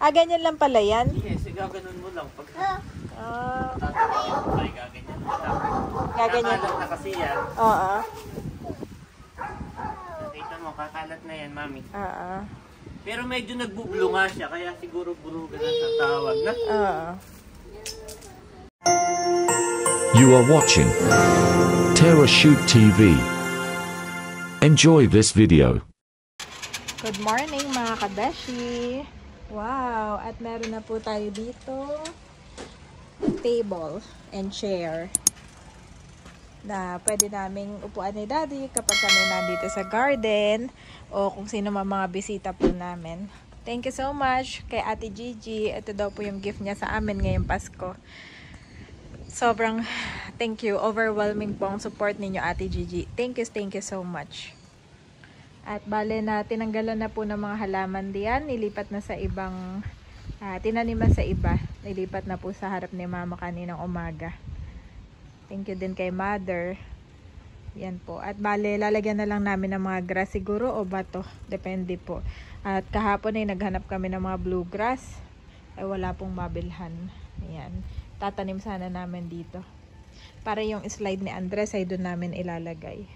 Ganyan lang pala yan? Yes, gaganon mo lang. Pag gaganyan mo lang. Gaganyan. Kakalat na kasi yan. Oo. Nakita mo, kakalat na yan, mami. Oo. Pero medyo nagbublo nga siya, kaya siguro burugan na sa tawag na. Oo. You are watching TerraShoot TV. Enjoy this video. Good morning mga kabeshi! Wow! At meron na po tayo dito table and chair na pwede naming upuan ni Daddy kapag kami nandito sa garden o kung sino man mga bisita po namin. Thank you so much kay Ate Gigi. Ito daw po yung gift niya sa amin ngayong Pasko. Sobrang thank you. Overwhelming po ang support ninyo, Ate Gigi. Thank you so much. At bale na tinanggalan na po ng mga halaman diyan, nilipat na sa ibang tinaniman sa iba. Nilipat na po sa harap ni Mama kaninang umaga. Thank you din kay Mother. Yan po. At bale lalagyan na lang namin ng mga grass siguro o bato, depende po. At kahapon ay naghanap kami ng mga bluegrass. Ay wala pong mabilhan. Ayan. Tatanim sana namin dito. Para yung slide ni Andres ay doon namin ilalagay.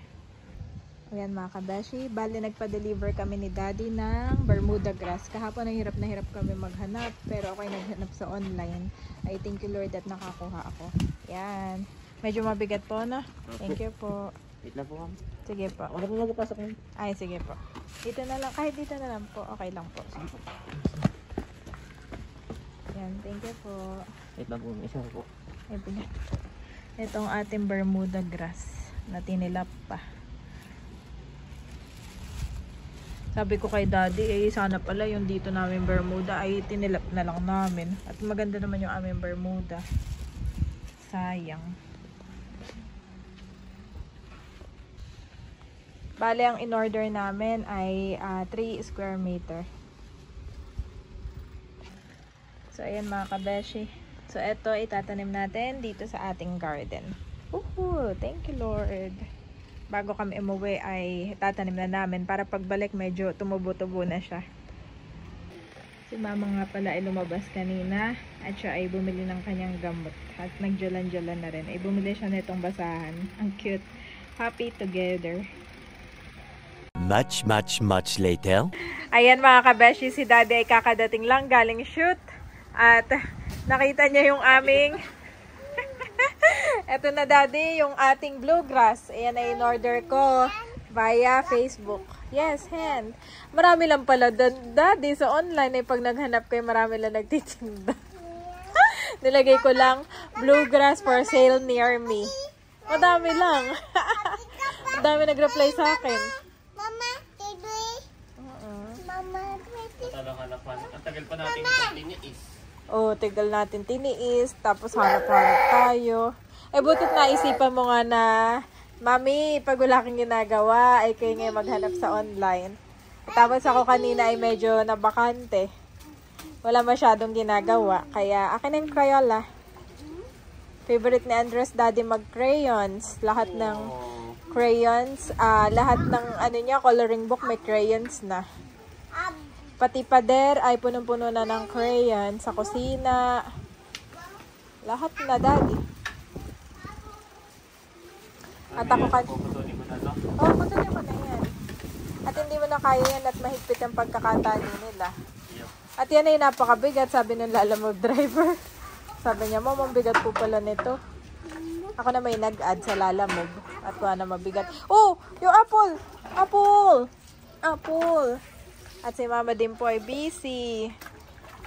Ayan mga kabeshi, bali nagpa-deliver kami ni Daddy ng Bermuda grass. Kahapon na hirap kami maghanap, pero ako'y naghanap sa online. I thank you Lord that nakakuha ako. Ayan. Medyo mabigat po, no? Thank you po. Wait na po, ma'am. Sige po. Ako na po magpapasok mo. Ay, sige po. Dito na lang, kahit dito na lang po. Okay lang po. Ayan, thank you po. Wait na po, isa po. Ay, bigat. Itong ating Bermuda grass na tinilap pa. Sabi ko kay Daddy, sana pala yung dito namin Bermuda ay tinilap na lang namin. At maganda naman yung aming Bermuda. Sayang. Bale, ang in-order namin ay 3 square meter. So, ayan mga kabeshi. So, ito itatanim natin dito sa ating garden. Thank you Lord. Bago kami umuwi ay tatanim na namin para pagbalik medyo tumubo-tubo na siya. Si Mama nga pala ay lumabas kanina at siya ay bumili ng kanyang gamot at nagjalan-jalan na rin. Ay bumili siya nitong basahan. Ang cute. Happy together. Much later. Ayan mga kabeshi, si Daddy ay kakadating lang galing shoot at nakita niya yung aming eto na Daddy, yung ating bluegrass. Ayan ay in-order ko via Facebook. Yes, hand. Marami lang pala Daddy sa online ay pag naghanap kayo marami lang nagtitinda. Nilagay ko lang bluegrass for sale near me. Madami lang. Madami nag-reply sa akin. Mama, tidoy. Mama, Ang tagal pa natin itong tiniis. Tigal natin tiniis. Tapos hanap-hanap tayo. Butit naisipan mo nga na, Mami, pag wala kang ginagawa, ay kayo ngayon maghanap sa online. Tapos ako kanina ay medyo nabakante. Wala masyadong ginagawa. Kaya akin na yung Crayola. Favorite ni Andres Daddy mag-crayons. Lahat ng crayons, lahat ng coloring book may crayons na. Pati pader ay punong-puno na ng crayon sa kusina. Lahat na Daddy. At ako puputunin mo na to? putunin ko na yan. At hindi mo na kaya yan at mahigpit ang pagkakatali nila. Yep. At yan ay napakabigat, sabi ng Lalamove driver. Sabi niya, Mom, ang bigat po pala nito. Ako na may nag-add sa Lalamove. At kuha na mabigat. Yung apple! Apple! At si Mama din po ay busy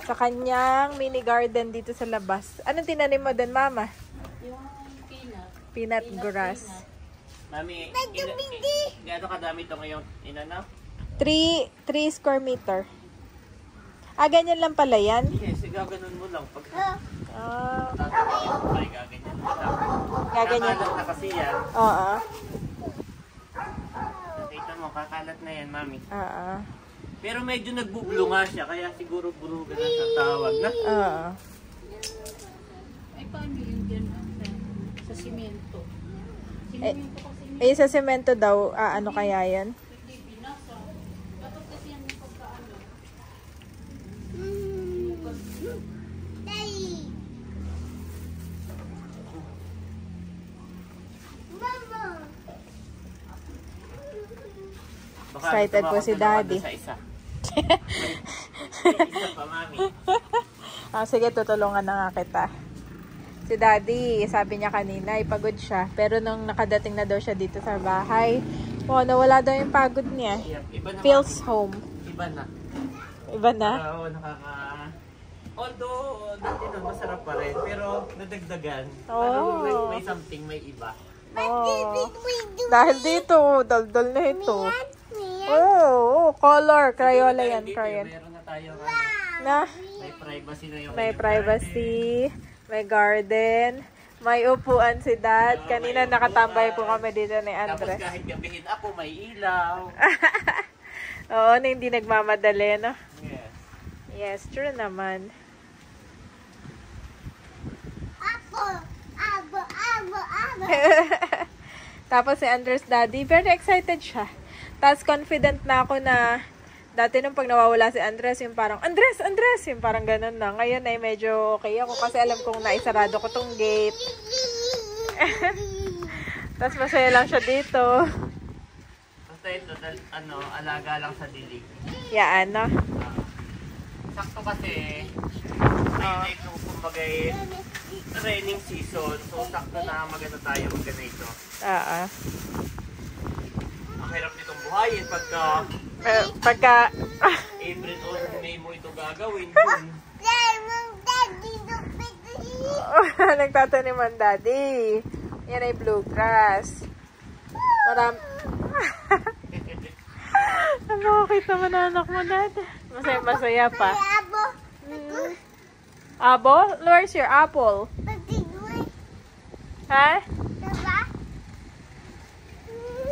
sa kanyang mini garden dito sa labas. Anong tinanim mo din, Mama? yung Peanut grass. Mami, gaano kadami ito ngayon? Inana? 3 square meter. Ganyan lang pala yan? Yes, gaganon mo lang. Pag gaganyan mo lang. Gaganyan. Kakalat na kasi yan. Oo. Nakita mo, kakalat na yan, Mami. Oo. Pero medyo nagbublo nga siya, kaya siguro burugan na sa tawag na. Oo. Ay, paano yun dyan sa simento? Simento kasi Sa semento daw, ano kaya yan? hindi binasa. Dapat kasi yan yung pagkaano. Excited po si Daddy. Sa isa. May isa pa, Mami. Sige, tutulungan na nga kita. Si Daddy, sabi niya kanina, ipagod siya. Pero nung nakadating na daw siya dito sa bahay, nawala daw yung pagod niya. Iba na, Feels Mami. home. Iba na. Iba na? Oo, although, dati nun, masarap pa rin. Pero, nadagdagan. Parang may something, may iba. Oh. Dahil dito, daldal na ito. Oh, color. Crayola yan, crayon. Meron na tayo. Na? May privacy na yung May privacy. May garden. May upuan si Dad. Kanina nakatambay po kami dito ni Andres. Tapos kahit gabihin ako, may ilaw. Oo, na hindi nagmamadali, no? Yes. Yes, true naman. Tapos si Andres Daddy, very excited siya. Tapos confident na ako na dati nung pag nawawala si Andres, yung parang, Andres! Yung parang ganun na. Ngayon ay medyo okay ako kasi alam kong naisarado ko tong gate. Tapos masaya lang siya dito. Basta ito, alaga lang sa dilig. Yan, no? Sakto kasi, ayun ay kumbaga training season. So, sakto na maganda tayo magganito. Ang hirap nitong buhayin pagka April or May mo ito gagawin. Nagtataniman, Daddy. Yan ay bluegrass. Bakit naman anak mo, Dad? Masaya pa. Abo? Where's your apple? Ha?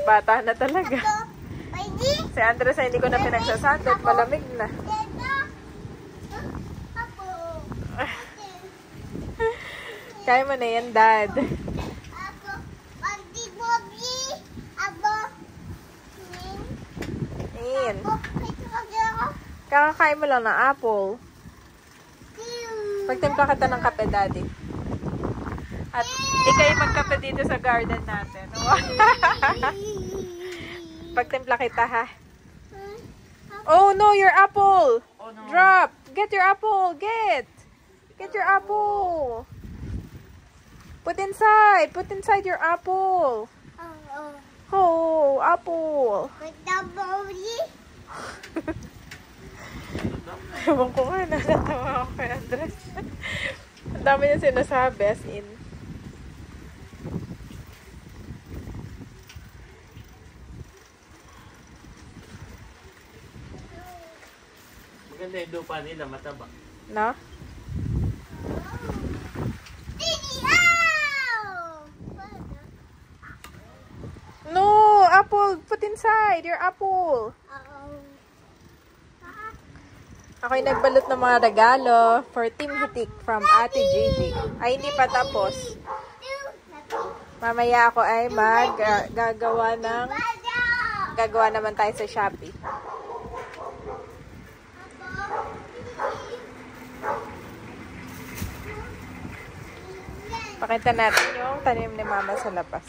Bata na talaga. Si Andres ay hindi ko na pinagsasandot. Malamig na. Kaya mo na yan, Dad. Ayan. Kakakain mo lang ng apple. Pagtimpla kita ng kape, Daddy. At ikay magkape dito sa garden natin. Pagtimpla kita, ha? Oh no, your apple! Oh, no. Drop! Get your apple! Get your apple! Put inside your apple! Oh, apple! Ewan ko nga, natatawa ako kay Andres. Ang dami niya sinasabi, as in. Maganda yung lupa nila, mataba. No? No! Apple! Put inside your apple! Ako'y nagbalot ng mga regalo for Team Hitik from Ate Gigi. Ay, hindi pa tapos. Mamaya ako ay gagawa naman tayo sa Shopee. Pakita natin yung tanim ni Mama sa labas.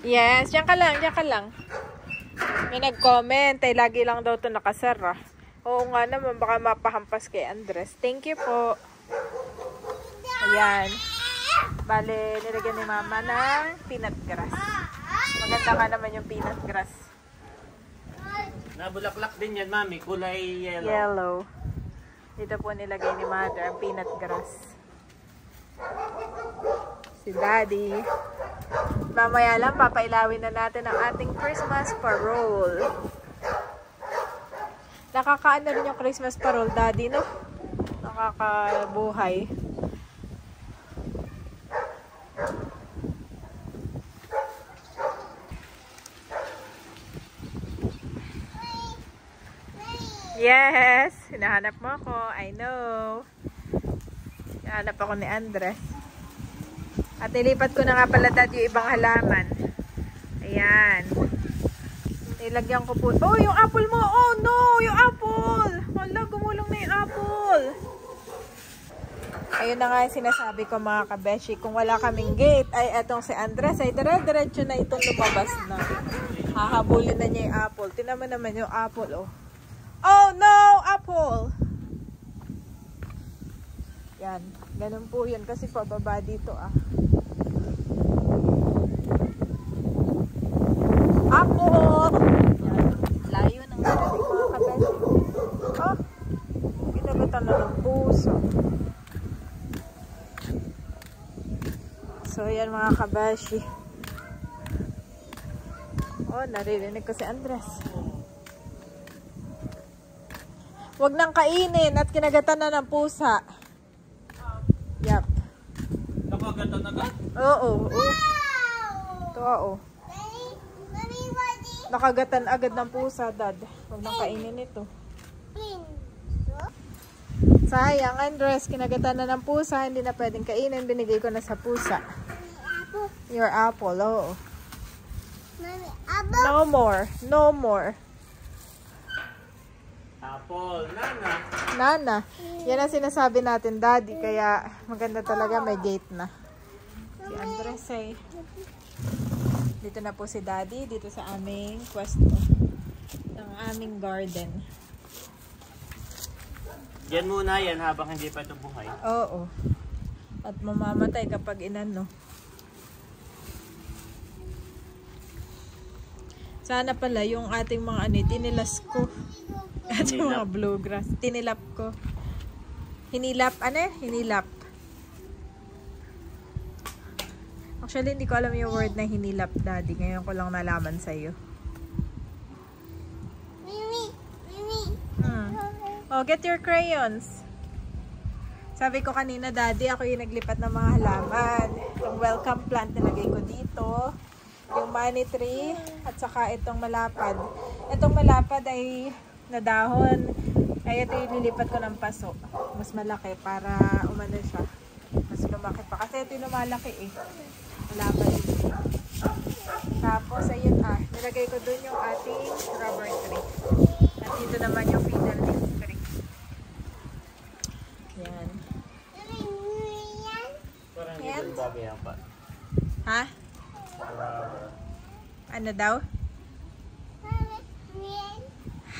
Yes, diyan ka lang. May nag-comment, ay lagi lang daw ito nakasara. Oo nga naman, baka mapahampas kay Andres. Thank you po. Ayan. Bale, nilagyan ni Mama ng peanut grass. Maganda nga naman yung peanut grass. Nabulaklak din yan, Mami. Kulay yellow. Yellow. Dito po nilagay ni Mother ang peanut grass. Si Daddy. Mamaya lang, papailawin na natin ang ating Christmas parol. Nakakaano rin yung Christmas parol, Daddy, no? Nakakabuhay. Yes! Hinahanap mo ako. I know. Hinahanap ako ni Andres. At ilipat ko na nga pala, Dad, yung ibang halaman. Ayan. Nilagyan ko po. Oh, yung apple mo! Oh, no! Yung apple! Hala, gumulong na yung apple. Ayun na nga yung sinasabi ko, mga kabeshi. Kung wala kaming gate, ay etong si Andres ay dire-diretso na itong lumabas na. Hahabulin na niya yung apple. Tingnan mo naman yung apple, oh. Oh no! Apple! Yan. Ganun po yun kasi pababa dito, ah. Apple! Yan. Layo ng narating mga kabeshi. Oh! Ginagatan na ng puso. So, yan mga kabeshi. Oh, naririnig ko si Andres. Huwag nang kainin at kinagatan na ng pusa. Yep. Nakagatan agad? Oo. Ito, oo. Nakagatan agad ng pusa, Dad. Huwag nang kainin ito. Sayang, Andres. Kinagatan na ng pusa. Hindi na pwedeng kainin. Binigay ko na sa pusa. Your apple, oo. No more. No more. Apple. Nana. Nana. Yan ang sinasabi natin, Daddy. Kaya maganda talaga may gate na. Si Andres ay dito na po si Daddy. Dito sa aming pwesto. Ng aming garden. Yan muna yan habang hindi pa ito buhay. Oo. At mamamatay kapag inano. Sana pala yung ating mga tinilas ko. At yung mga bluegrass. Tinilap ko. Hinilap. Ano? Hinilap. Actually, hindi ko alam yung word na hinilap, Daddy. Ngayon ko lang nalaman sa'yo. Oh, get your crayons. Sabi ko kanina, Daddy, ako yung naglipat ng mga halaman. Itong welcome plant nilagay ko dito. Yung money tree. At saka itong malapad. Itong malapad ay nadahon. Kaya ito ililipat ko ng paso. Mas malaki para umano siya. Mas lumaki pa. Kasi ito yung lumalaki eh. Malapad ito. Tapos, ayun nilagay ko dun yung ating rubber tree. At dito naman yung fiddle leaf tree. Yan. Parang hindi bagay yan pa. Ha? Ano daw?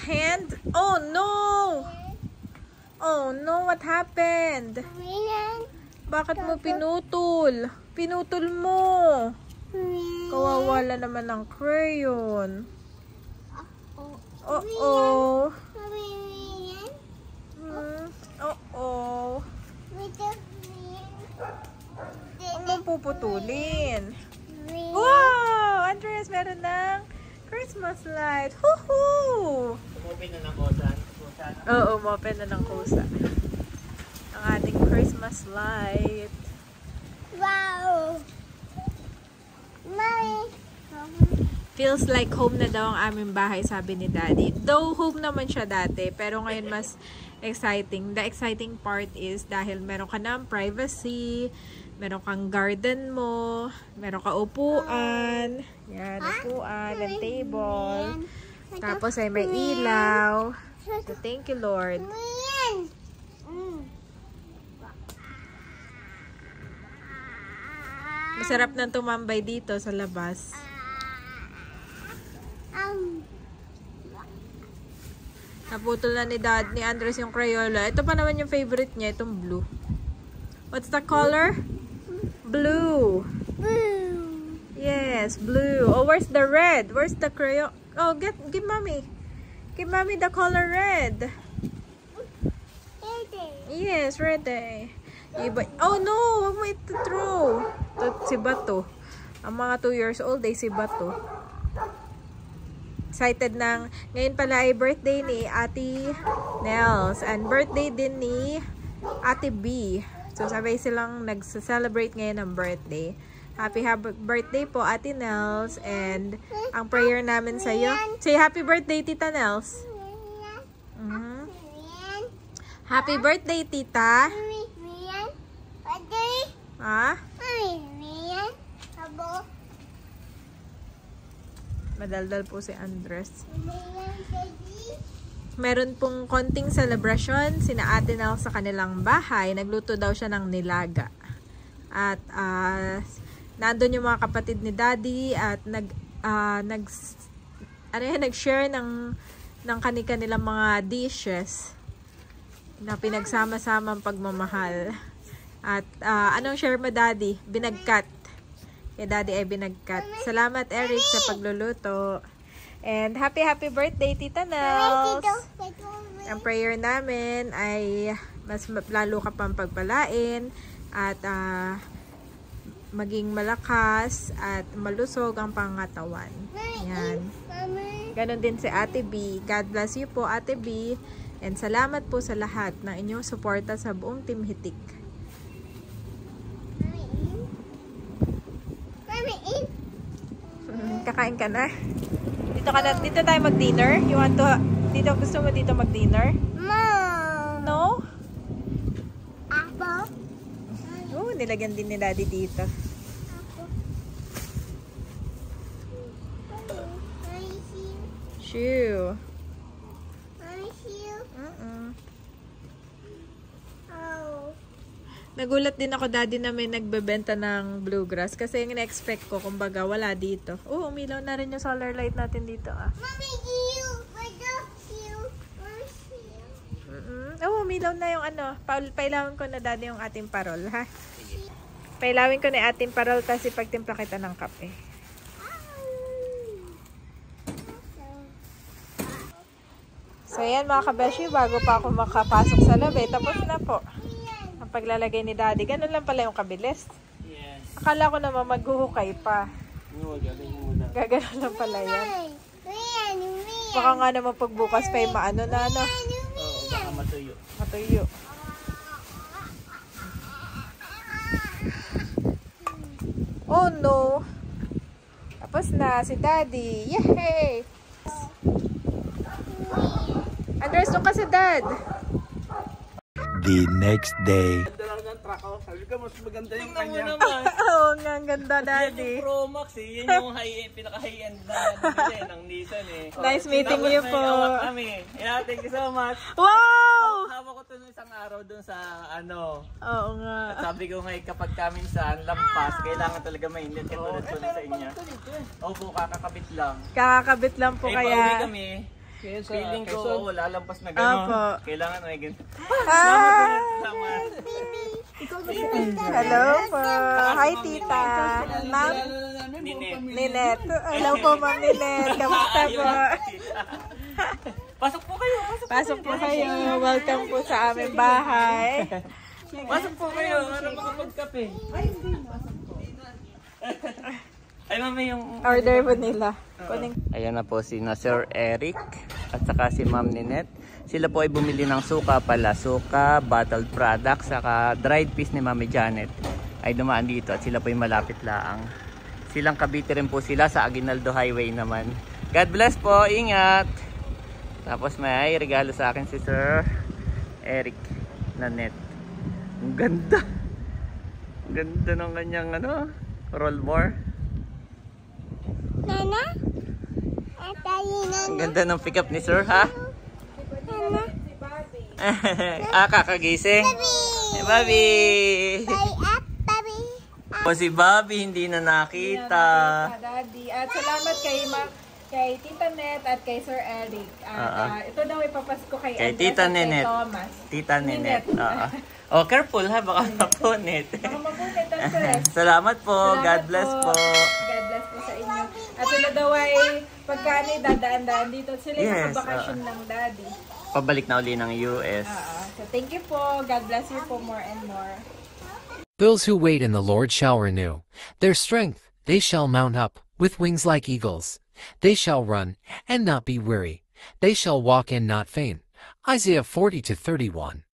Hand? Oh no! Oh no, what happened? Bakit mo pinutol? Pinutol mo. Kawawala naman ng crayon. Uh-oh. Uh-oh. Huwag mong puputulin. Wow! Andres, meron ng Christmas light. Woohoo! Umupin na ng kusa. Oo, umupin na ng kusa. Ang ating Christmas light. Wow! Mommy! Feels like home na daw ang aming bahay, sabi ni Daddy. Though home naman siya dati, pero ngayon mas exciting. The exciting part is dahil meron ka ng privacy, meron kang garden mo, meron ka upuan, yan, upuan, and table. Tapos ay may ilaw. So, thank you, Lord. Masarap nang tumambay dito sa labas. Naputol na ni Andres yung Crayola. Ito pa naman yung favorite niya, itong blue. What's the color? Blue. Blue. Yes, blue. Oh, where's the red? Where's the crayon? Oh, give mommy. Give mommy the color red. Yes, red eh. Oh no, wag mo ito throw. Ito si Bato. Ang mga 2 years old ay si Bato. Excited ng, ngayon pala ay birthday ni Ate Nels. And birthday din ni Ate B. So sabay silang nagsa-celebrate ngayon ng birthday. Happy birthday po Ate Nels. And ang prayer namin sa iyo. Say happy birthday Tita Nels. Happy birthday Tita. Ha? Madaldal po si Andres. Meron pong konting celebration sina Ate Nels sa kanilang bahay. Nagluto daw siya ng nilaga. At nandun yung mga kapatid ni Daddy at nag-share ng kanilang mga dishes na pinagsama-sama ang pagmamahal. At anong share mo, Daddy? Binagkat. Kay Daddy ay binagkat. Salamat, Eric, sa pagluluto. And happy birthday, Tita Nels. Ang prayer namin ay mas lalo ka pang pagpalain at maging malakas at malusog ang pangatawan. Yan. Ganon din si Ate B. God bless you po, Ate B. And salamat po sa lahat ng inyong suporta sa buong Team Hitik. Kakain ka na? Dito tayo mag-dinner? Gusto mo dito mag-dinner? No? Apple. Oh, nilagyan din ni Daddy dito. Shoo. Nagulat din ako, Daddy, na may nagbebenta ng bluegrass kasi yung na-expect ko, kumbaga, wala dito. Oh, umilaw na rin yung solar light natin dito, ah. Mommy, you. Oh, umilaw na yung pailawin ko na, Daddy, yung ating parol, ha? Pailawin ko na yung ating parol kasi pagtimpla kita ng kape. So, yan mga kabeshi, bago pa ako makapasok sa lobby, tapos na po ang paglalagay ni Daddy. Ganun lang pala yung kabilis. Yes. Akala ko naman maghuhukay pa. No, gagawin muna. Gagano lang pala yan. Baka nga naman pagbukas pa yung maano na ano. Oo, baka matuyo. Matuyo. Oh no! Tapos na si Daddy. Yay! Andres, doon ka si Dad. The next day. Ganda lang ng truck ko. Sabi ko, mas maganda yung Tingnan mo kanya. naman. Oo nga, ang ganda, Yan Daddy. yung Pro Max eh. Yan yung pinaka-high-end na nabili ng Nissan eh. Nice meeting Tapos you may po. hawak kami. Yeah, thank you so much. Wow! Hawak ko ito nung isang araw dun sa Oo nga. At sabi ko ngayon kapag kami sa lampas, kailangan talaga mainit. Katulad ko sa inyo. Opo, kakakabit lang. Kakakabit lang po Pauwi kaya. kami. Kaya sa Feeling ko, Quezon. lalampas na Opo. gano'n. Kailangan may gano'n. Ah! Salamat. Hello po. Hi, Tita. Ma'am Ninette. Hello po, Ma'am Ninette. Kamusta po? Pasok po kayo. Pasok po kayo. Welcome po sa aming bahay. Pasok po kayo. Para makapagkape. Ay, mami yung... Order po nila. Kuning. Ayan na po si Sir Eric at saka si Ma'am Ninette. Sila po ay bumili ng suka pala. Suka, bottled product, saka dried fish ni Mami Janet. Ay dumaan dito at sila po ay malapit laang. Silang Cavite rin po sila sa Aguinaldo Highway naman. God bless po. Ingat. Tapos may regalo sa akin si Sir Eric na net. Ang ganda. Ang ganda ng kanyang roll bar. Nana? Nana? Ang ganda ng pick up ni Sir, ha? Kakagising. Hey, Bobby! Stay up, baby. O si Bobby hindi na nakita. Daddy. At salamat kay Tita Net at kay Sir Eric. At ito daw ipapasko kay Kay Andres Tita at kay Ninette. Thomas. Tita Ninette. Oh, careful ha, baka mapunit. Baka mapunit ang stress. Salamat po. Salamat God bless po. God bless po sa inyo. At sila daw ay pagkani dadaan-daan dito. Sila yung Yes, nakabakasyon ng Daddy. Pabalik na uli ng US. So thank you po. God bless you po more and more. Those who wait in the Lord shall renew their strength. They shall mount up with wings like eagles. They shall run and not be weary. They shall walk and not faint. Isaiah 40:31.